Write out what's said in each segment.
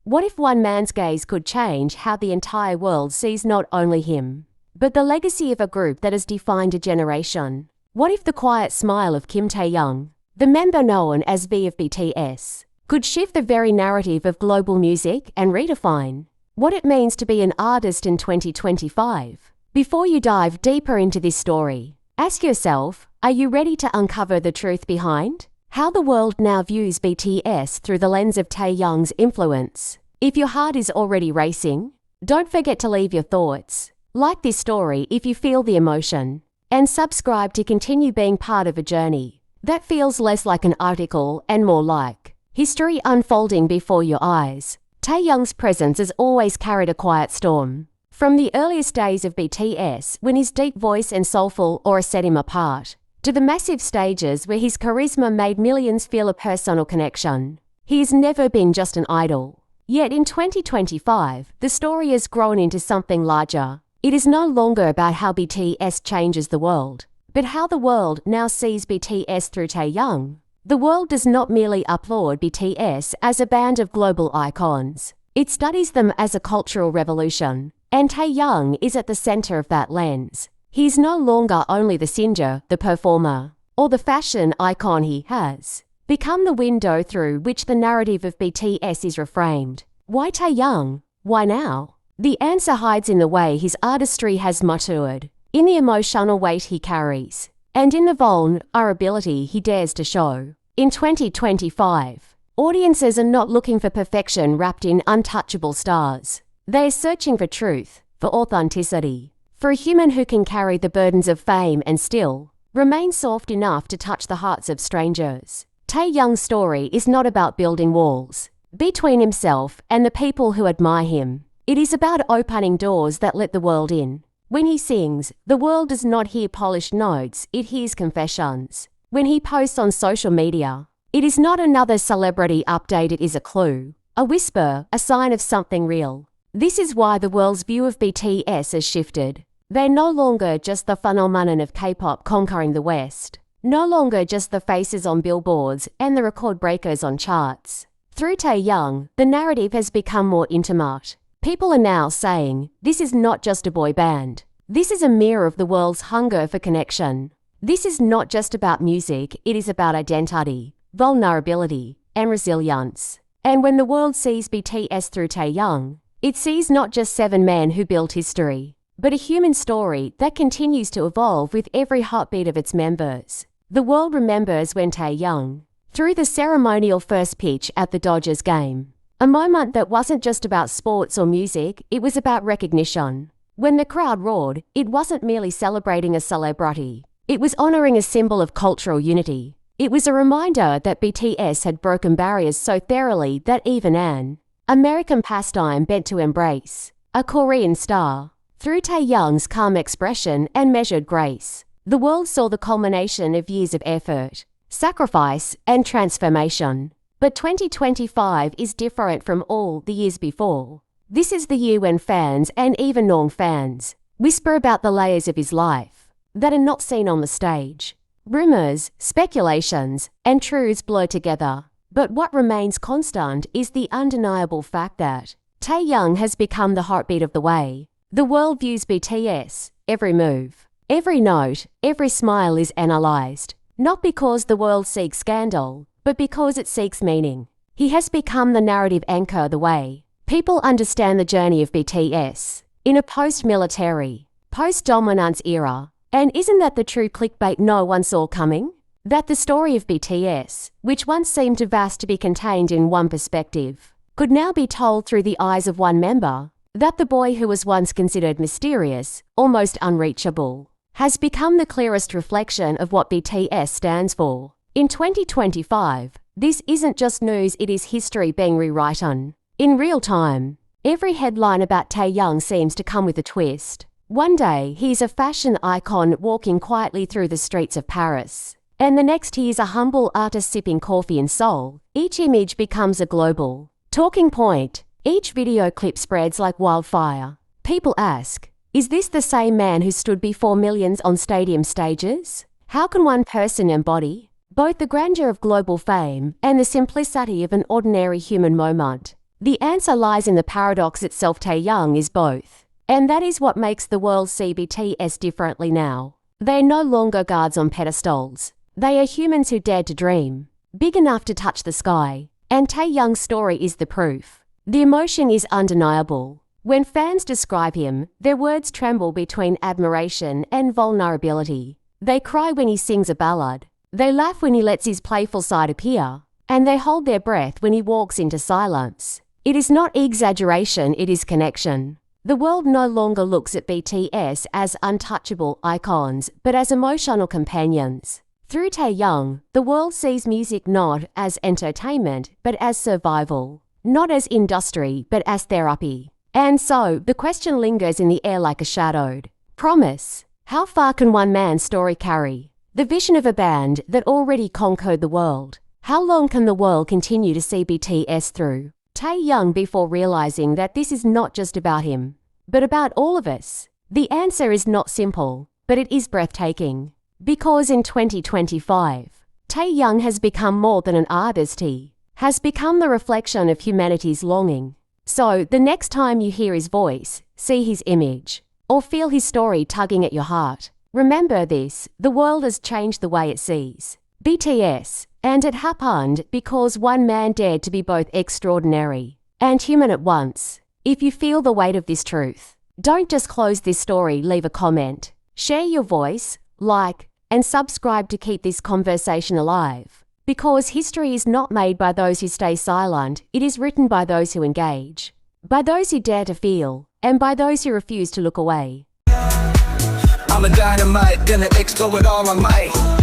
What if one man's gaze could change how the entire world sees not only him, but the legacy of a group that has defined a generation? What if the quiet smile of Kim Taehyung, the member known as V of BTS, could shift the very narrative of global music and redefine what it means to be an artist in 2025? Before you dive deeper into this story, ask yourself, are you ready to uncover the truth behind how the world now views BTS through the lens of Taehyung's influence? If your heart is already racing, don't forget to leave your thoughts, like this story if you feel the emotion, and subscribe to continue being part of a journey that feels less like an article and more like history unfolding before your eyes. Taehyung's presence has always carried a quiet storm. From the earliest days of BTS, when his deep voice and soulful aura set him apart, to the massive stages where his charisma made millions feel a personal connection, he has never been just an idol. Yet in 2025, the story has grown into something larger. It is no longer about how BTS changes the world, but how the world now sees BTS through Taehyung. The world does not merely applaud BTS as a band of global icons. It studies them as a cultural revolution, and Taehyung is at the center of that lens. He is no longer only the singer, the performer, or the fashion icon. He has become the window through which the narrative of BTS is reframed. Why Taehyung? Why now? The answer hides in the way his artistry has matured, in the emotional weight he carries, and in the vulnerability he dares to show. In 2025, audiences are not looking for perfection wrapped in untouchable stars. They are searching for truth, for authenticity, for a human who can carry the burdens of fame and still remain soft enough to touch the hearts of strangers. Taehyung's story is not about building walls between himself and the people who admire him. It is about opening doors that let the world in. When he sings, the world does not hear polished notes, it hears confessions. When he posts on social media, it is not another celebrity update, it is a clue, a whisper, a sign of something real. This is why the world's view of BTS has shifted. They're no longer just the phenomenon of K-pop conquering the West, no longer just the faces on billboards and the record breakers on charts. Through Taehyung, the narrative has become more intimate. People are now saying, this is not just a boy band. This is a mirror of the world's hunger for connection. This is not just about music, it is about identity, vulnerability, and resilience. And when the world sees BTS through Taehyung, it sees not just 7 men who built history, but a human story that continues to evolve with every heartbeat of its members. The world remembers when Taehyung threw the ceremonial first pitch at the Dodgers game. A moment that wasn't just about sports or music, it was about recognition. When the crowd roared, it wasn't merely celebrating a celebrity. It was honoring a symbol of cultural unity. It was a reminder that BTS had broken barriers so thoroughly that even an American pastime bent to embrace a Korean star. Through Taehyung's calm expression and measured grace, the world saw the culmination of years of effort, sacrifice, and transformation. But 2025 is different from all the years before. This is the year when fans, and even non-fans, whisper about the layers of his life that are not seen on the stage. Rumors, speculations, and truths blur together. But what remains constant is the undeniable fact that Taehyung has become the heartbeat of the way the world views BTS. Every move, every note, every smile is analyzed, not because the world seeks scandal, but because it seeks meaning. He has become the narrative anchor, the way people understand the journey of BTS in a post-military, post-dominance era. And isn't that the true clickbait no one saw coming? That the story of BTS, which once seemed too vast to be contained in one perspective, could now be told through the eyes of one member. That the boy who was once considered mysterious, almost unreachable, has become the clearest reflection of what BTS stands for. In 2025, this isn't just news, it is history being rewritten in real time. Every headline about Taehyung seems to come with a twist. One day, he's a fashion icon walking quietly through the streets of Paris. And the next, he is a humble artist sipping coffee in Seoul. Each image becomes a global talking point. Each video clip spreads like wildfire. People ask, is this the same man who stood before millions on stadium stages? How can one person embody both the grandeur of global fame and the simplicity of an ordinary human moment? The answer lies in the paradox itself. Taehyung is both. And that is what makes the world see BTS differently now. They are no longer gods on pedestals. They are humans who dared to dream, big enough to touch the sky. And Taehyung's story is the proof. The emotion is undeniable. When fans describe him, their words tremble between admiration and vulnerability. They cry when he sings a ballad. They laugh when he lets his playful side appear. And they hold their breath when he walks into silence. It is not exaggeration, it is connection. The world no longer looks at BTS as untouchable icons, but as emotional companions. Through Taehyung, the world sees music not as entertainment, but as survival. Not as industry, but as therapy. And so, the question lingers in the air like a shadowed promise. How far can one man's story carry? The vision of a band that already conquered the world. How long can the world continue to see BTS through? Taehyung before realizing that this is not just about him, but about all of us. The answer is not simple, but it is breathtaking. Because in 2025, Taehyung has become more than an artist. He has become the reflection of humanity's longing. So, the next time you hear his voice, see his image, or feel his story tugging at your heart, remember this: the world has changed the way it sees BTS, and it happened because one man dared to be both extraordinary and human at once. If you feel the weight of this truth, don't just close this story, leave a comment, share your voice, like, and subscribe to keep this conversation alive. Because history is not made by those who stay silent, it is written by those who engage, by those who dare to feel, and by those who refuse to look away. I'm a dynamite, gonna explode with all my might.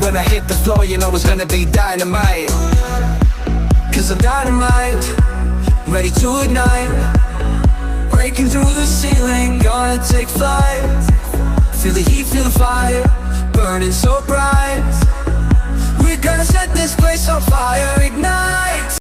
When I hit the floor, you know it's gonna be dynamite. Cause I'm dynamite, ready to ignite. Breaking through the ceiling, gonna take flight. Feel the heat, feel the fire, burning so bright.